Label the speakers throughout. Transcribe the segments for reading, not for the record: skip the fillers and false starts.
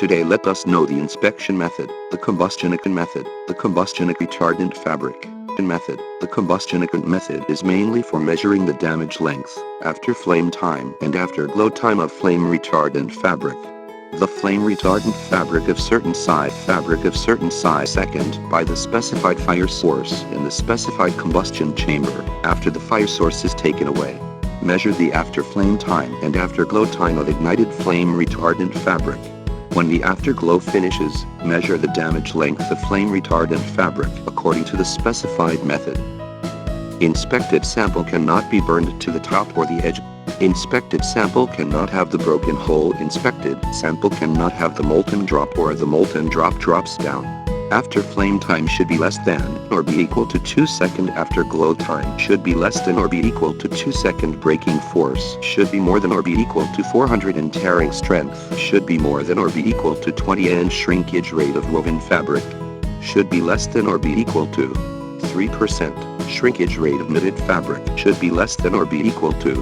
Speaker 1: Today let us know the inspection method, the combustionic method, the combustionic retardant fabric method. The combustionic method is mainly for measuring the damage length, after flame time and after glow time of flame retardant fabric. The flame retardant fabric of certain size second by the specified fire source in the specified combustion chamber after the fire source is taken away. Measure the after flame time and after glow time of ignited flame retardant fabric. When the afterglow finishes, measure the damage length of flame retardant fabric according to the specified method. Inspected sample cannot be burned to the top or the edge. Inspected sample cannot have the broken hole. Inspected sample cannot have the molten drop or the molten drop drops down. After flame time should be less than or be equal to 2 seconds. After glow time should be less than or be equal to 2 seconds. Breaking force should be more than or be equal to 400 and tearing strength should be more than or be equal to 20 and shrinkage rate of woven fabric should be less than or be equal to 3%. Shrinkage rate of knitted fabric should be less than or be equal to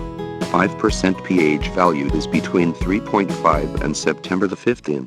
Speaker 1: 5%. pH value is between 3.5 and September the 15th.